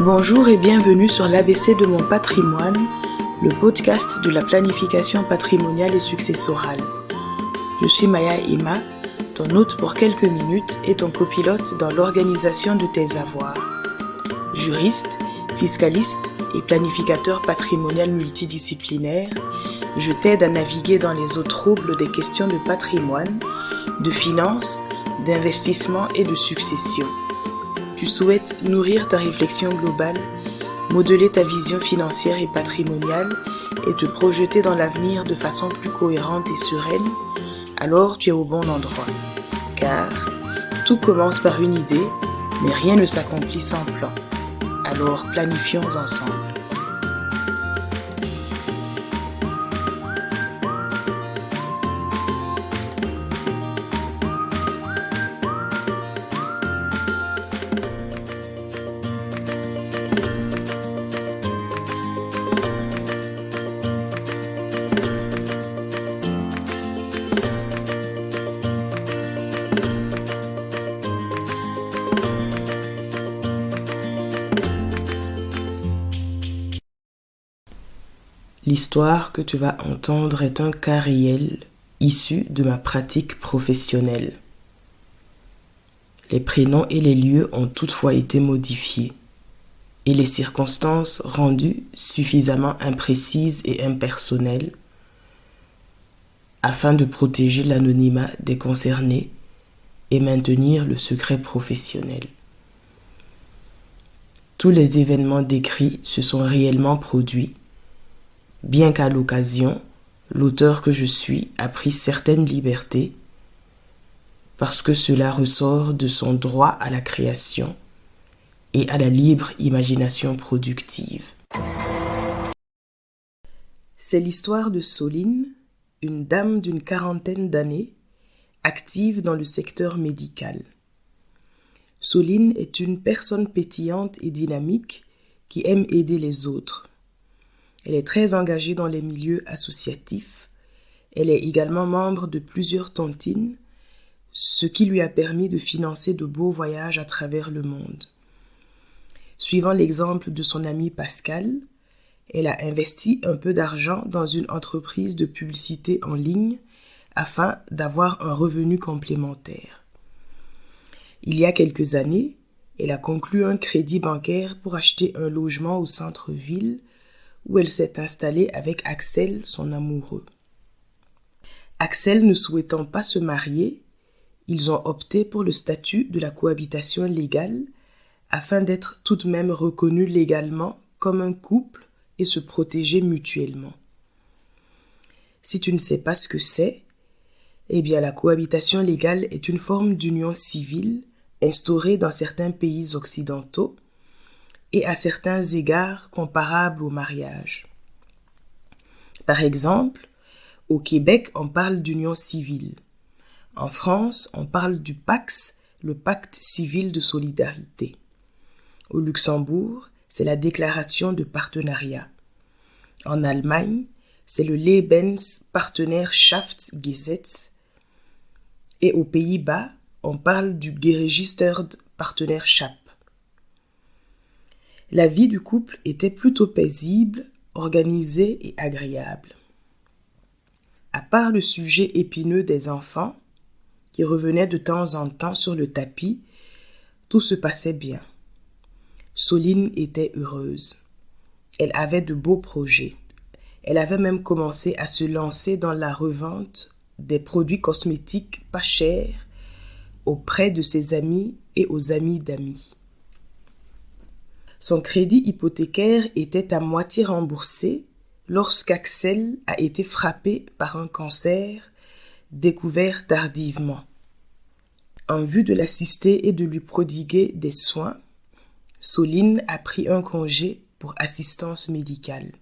Bonjour et bienvenue sur l'ABC de mon patrimoine, le podcast de la planification patrimoniale et successorale. Je suis Maya Ima, ton hôte pour quelques minutes et ton copilote dans l'organisation de tes avoirs. Juriste, fiscaliste et planificateur patrimonial multidisciplinaire, je t'aide à naviguer dans les eaux troubles des questions de patrimoine, de finances, d'investissement et de succession. Tu souhaites nourrir ta réflexion globale, modeler ta vision financière et patrimoniale et te projeter dans l'avenir de façon plus cohérente et sereine, alors tu es au bon endroit. Car tout commence par une idée, mais rien ne s'accomplit sans plan. Alors planifions ensemble. L'histoire que tu vas entendre est un cas réel issu de ma pratique professionnelle. Les prénoms et les lieux ont toutefois été modifiés et les circonstances rendues suffisamment imprécises et impersonnelles afin de protéger l'anonymat des concernés et maintenir le secret professionnel. Tous les événements décrits se sont réellement produits, bien qu'à l'occasion, l'auteur que je suis a pris certaines libertés parce que cela ressort de son droit à la création et à la libre imagination productive. C'est l'histoire de Soline, une dame d'une quarantaine d'années, active dans le secteur médical. Soline est une personne pétillante et dynamique qui aime aider les autres. Elle est très engagée dans les milieux associatifs. Elle est également membre de plusieurs tontines, ce qui lui a permis de financer de beaux voyages à travers le monde. Suivant l'exemple de son ami Pascal, elle a investi un peu d'argent dans une entreprise de publicité en ligne afin d'avoir un revenu complémentaire. Il y a quelques années, elle a conclu un crédit bancaire pour acheter un logement au centre-ville où elle s'est installée avec Axel, son amoureux. Axel ne souhaitant pas se marier, ils ont opté pour le statut de la cohabitation légale afin d'être tout de même reconnus légalement comme un couple et se protéger mutuellement. Si tu ne sais pas ce que c'est, eh bien la cohabitation légale est une forme d'union civile instaurée dans certains pays occidentaux et à certains égards comparables au mariage. Par exemple, au Québec, on parle d'union civile. En France, on parle du PACS, le pacte civil de solidarité. Au Luxembourg, c'est la déclaration de partenariat. En Allemagne, c'est le Lebenspartnerschaftsgesetz. Et aux Pays-Bas, on parle du Geregisterd Partnerschap. La vie du couple était plutôt paisible, organisée et agréable. À part le sujet épineux des enfants, qui revenaient de temps en temps sur le tapis, tout se passait bien. Soline était heureuse. Elle avait de beaux projets. Elle avait même commencé à se lancer dans la revente des produits cosmétiques pas chers auprès de ses amis et aux amis d'amis. Son crédit hypothécaire était à moitié remboursé lorsqu'Axel a été frappé par un cancer découvert tardivement. En vue de l'assister et de lui prodiguer des soins, Soline a pris un congé pour assistance médicale.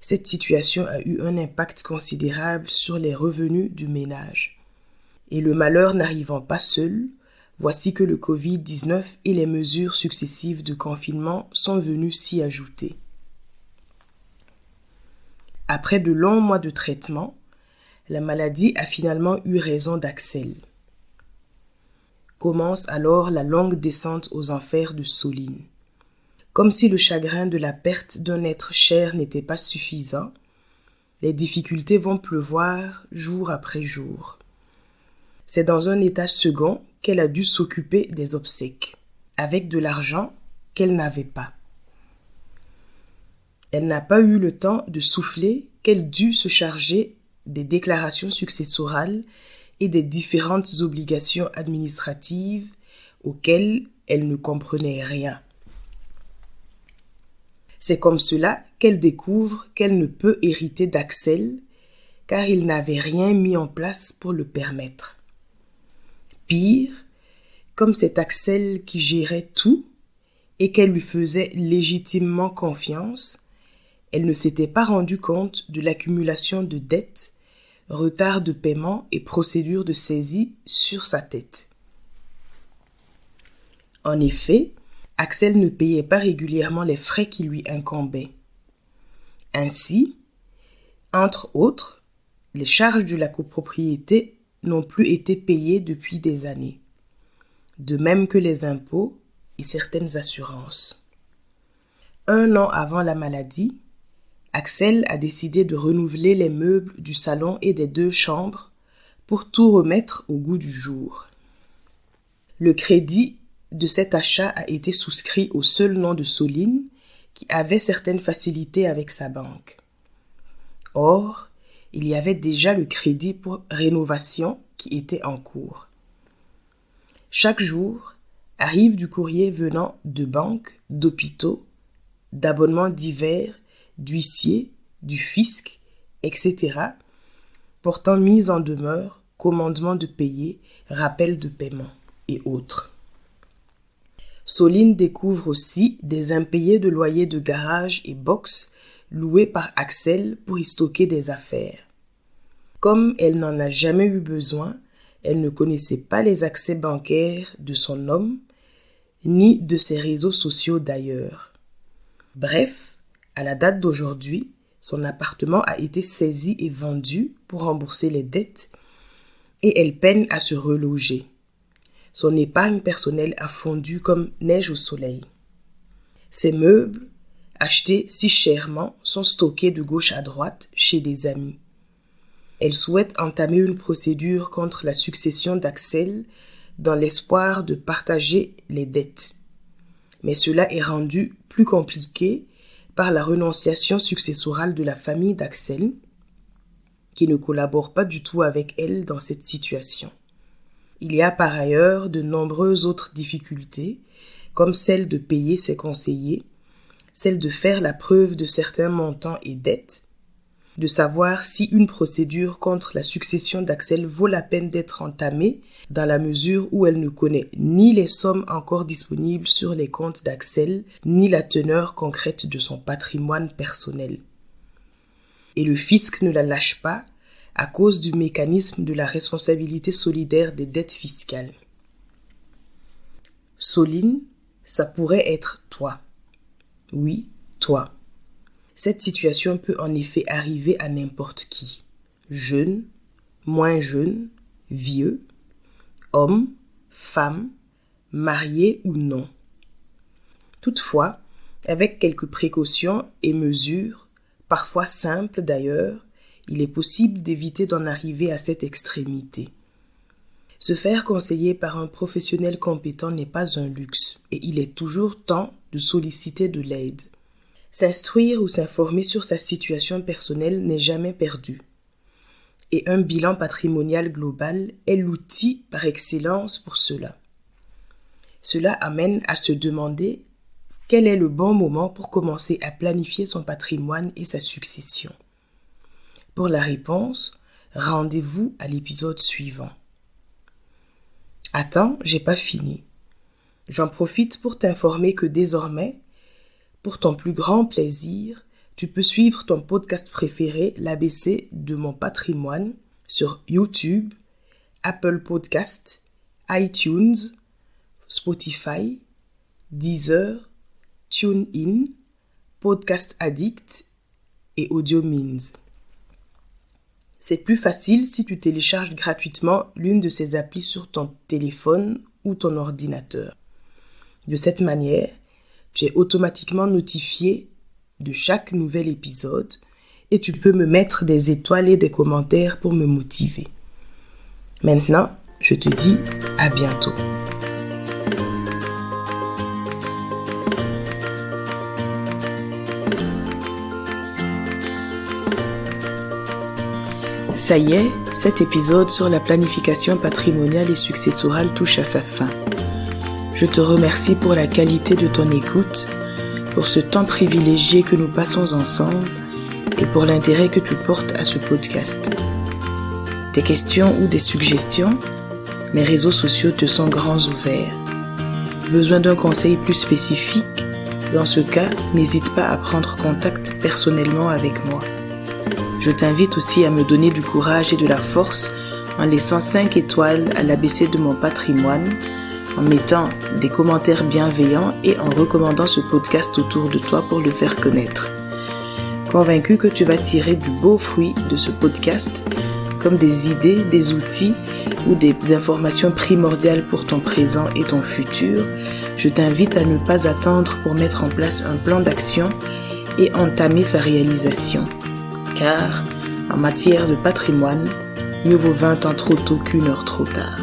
Cette situation a eu un impact considérable sur les revenus du ménage. Et le malheur n'arrivant pas seul, voici que le Covid-19 et les mesures successives de confinement sont venus s'y ajouter. Après de longs mois de traitement, la maladie a finalement eu raison d'Axel. Commence alors la longue descente aux enfers de Soline. Comme si le chagrin de la perte d'un être cher n'était pas suffisant, les difficultés vont pleuvoir jour après jour. C'est dans un état second qu'elle a dû s'occuper des obsèques, avec de l'argent qu'elle n'avait pas. Elle n'a pas eu le temps de souffler qu'elle dut se charger des déclarations successorales et des différentes obligations administratives auxquelles elle ne comprenait rien. C'est comme cela qu'elle découvre qu'elle ne peut hériter d'Axel, car il n'avait rien mis en place pour le permettre. Pire, comme c'est Axel qui gérait tout et qu'elle lui faisait légitimement confiance, elle ne s'était pas rendue compte de l'accumulation de dettes, retard de paiement et procédures de saisie sur sa tête. En effet, Axel ne payait pas régulièrement les frais qui lui incombaient. Ainsi, entre autres, les charges de la copropriété n'ont plus été payées depuis des années, de même que les impôts et certaines assurances. 1 an avant la maladie, Axel a décidé de renouveler les meubles du salon et des 2 chambres pour tout remettre au goût du jour. Le crédit de cet achat a été souscrit au seul nom de Soline, qui avait certaines facilités avec sa banque. Or, il y avait déjà le crédit pour rénovation qui était en cours. Chaque jour, arrive du courrier venant de banques, d'hôpitaux, d'abonnements divers, d'huissiers, du fisc, etc., portant mise en demeure, commandement de payer, rappel de paiement et autres. Soline découvre aussi des impayés de loyer de garage et box loués par Axel pour y stocker des affaires. Comme elle n'en a jamais eu besoin, elle ne connaissait pas les accès bancaires de son homme, ni de ses réseaux sociaux d'ailleurs. Bref, à la date d'aujourd'hui, son appartement a été saisi et vendu pour rembourser les dettes et elle peine à se reloger. Son épargne personnelle a fondu comme neige au soleil. Ses meubles, achetés si chèrement, sont stockés de gauche à droite chez des amis. Elle souhaite entamer une procédure contre la succession d'Axel dans l'espoir de partager les dettes. Mais cela est rendu plus compliqué par la renonciation successorale de la famille d'Axel, qui ne collabore pas du tout avec elle dans cette situation. Il y a par ailleurs de nombreuses autres difficultés, comme celle de payer ses conseillers, celle de faire la preuve de certains montants et dettes, de savoir si une procédure contre la succession d'Axel vaut la peine d'être entamée dans la mesure où elle ne connaît ni les sommes encore disponibles sur les comptes d'Axel, ni la teneur concrète de son patrimoine personnel. Et le fisc ne la lâche pas à cause du mécanisme de la responsabilité solidaire des dettes fiscales. Soline, ça pourrait être toi. Oui, toi. Cette situation peut en effet arriver à n'importe qui. Jeune, moins jeune, vieux, homme, femme, marié ou non. Toutefois, avec quelques précautions et mesures, parfois simples d'ailleurs, il est possible d'éviter d'en arriver à cette extrémité. Se faire conseiller par un professionnel compétent n'est pas un luxe et il est toujours temps de solliciter de l'aide. S'instruire ou s'informer sur sa situation personnelle n'est jamais perdu. Et un bilan patrimonial global est l'outil par excellence pour cela. Cela amène à se demander quel est le bon moment pour commencer à planifier son patrimoine et sa succession. Pour la réponse, rendez-vous à l'épisode suivant. Attends, j'ai pas fini. J'en profite pour t'informer que désormais, pour ton plus grand plaisir, tu peux suivre ton podcast préféré, l'ABC de mon patrimoine, sur YouTube, Apple Podcast, iTunes, Spotify, Deezer, TuneIn, Podcast Addict et AudioMeans. C'est plus facile si tu télécharges gratuitement l'une de ces applis sur ton téléphone ou ton ordinateur. De cette manière, Tu es automatiquement notifié de chaque nouvel épisode et tu peux me mettre des étoiles et des commentaires pour me motiver. Maintenant, je te dis à bientôt. Ça y est, cet épisode sur la planification patrimoniale et successorale touche à sa fin. Je te remercie pour la qualité de ton écoute, pour ce temps privilégié que nous passons ensemble et pour l'intérêt que tu portes à ce podcast. Des questions ou des suggestions, mes réseaux sociaux te sont grands ouverts. Besoin d'un conseil plus spécifique? Dans ce cas, n'hésite pas à prendre contact personnellement avec moi. Je t'invite aussi à me donner du courage et de la force en laissant 5 étoiles à l'ABC de mon patrimoine, en mettant des commentaires bienveillants et en recommandant ce podcast autour de toi pour le faire connaître. Convaincu que tu vas tirer du beau fruit de ce podcast, comme des idées, des outils ou des informations primordiales pour ton présent et ton futur, je t'invite à ne pas attendre pour mettre en place un plan d'action et entamer sa réalisation. Car, en matière de patrimoine, mieux vaut 20 ans trop tôt qu'1 heure trop tard.